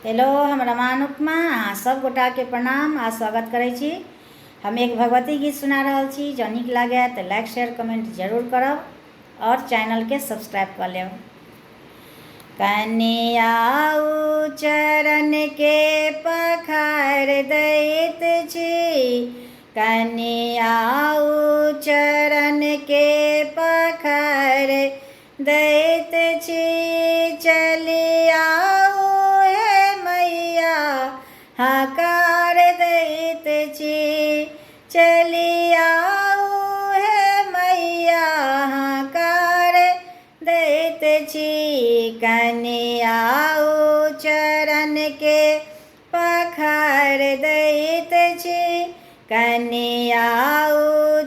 Hello, हम रमा उपमा अहाँ सब गोटा के प्रणाम आ स्वागत करै छी। हम एक भगवती गीत सुना रहल छी। जो नीक लागे तो लाइक शेयर कमेंट जरूर करब और चैनल के सब्सक्राइब कर लेब। कनियाऊ चरण के पखार दैत छी, कनियाऊ चरण के पखार दैत छी। चलिया हकार दैत छी, चलियाऊ हे मैया हकार दैत छी। कनियाऊ चरण के पखार दैत छी, कनियाऊ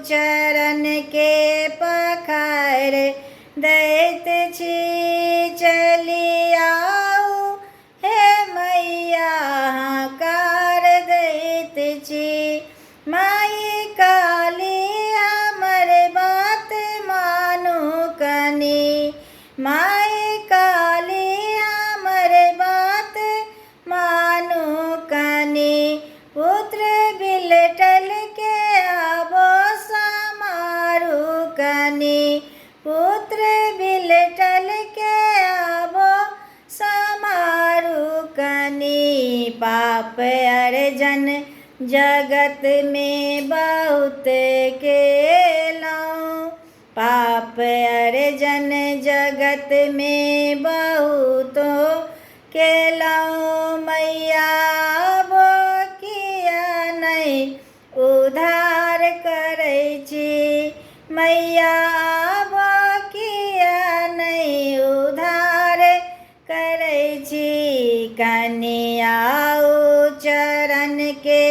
चरण के पखार दैत छी। चलियाऊ हे मैया हकार दैत छी। माई काली हमर बात मानू कनी, माई काली हमर बात मानू कनी। पुत्र बिलटल के आबो समारू कनी, पुत्र बिलटल के आबो समारू कनी। पाप अर्जन जगत में बहुत केलौं, पाप अर्जन जगत में बहुत केलौं। मैया बो किया नहीं उद्धार करै छी, मैया बो किया नहीं उद्धार करै छी। कनियाऊ चरण के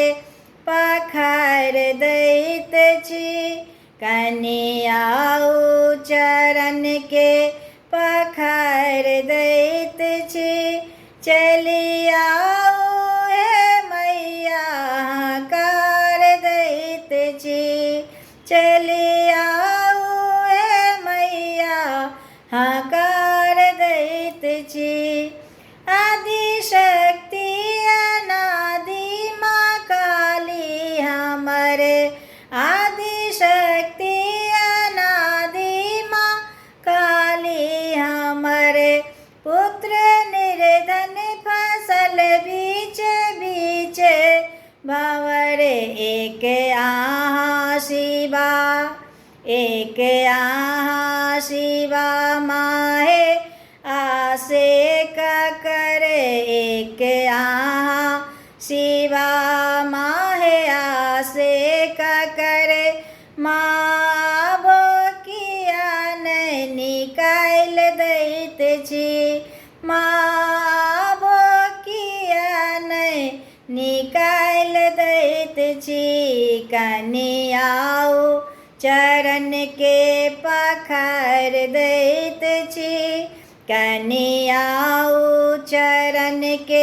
पखार दैत छी, कनियाऊ चरण के पखार दैत छी। चलियाऊ हे मैया हकार दैत छी, चलियाऊ हे मैया हकार दैत छी। आदि शक्ति अनादि माँ काली हमर, आदि शक्ति अनादि माँ काली हमर। पुत्र निर्धन फसल बीच बीच भंवर, एक आहाँ शिवा, एक आहाँ शिवा माहे आसे कर। एक आहाँ शिवा माहे आसे कर। माँ बो किया नहीं निकाल दैत छी, माँ बो किया नहीं निकाल दैत छी। कनियाऊ चरण के पखार दैत छी, कनियाऊ चरण के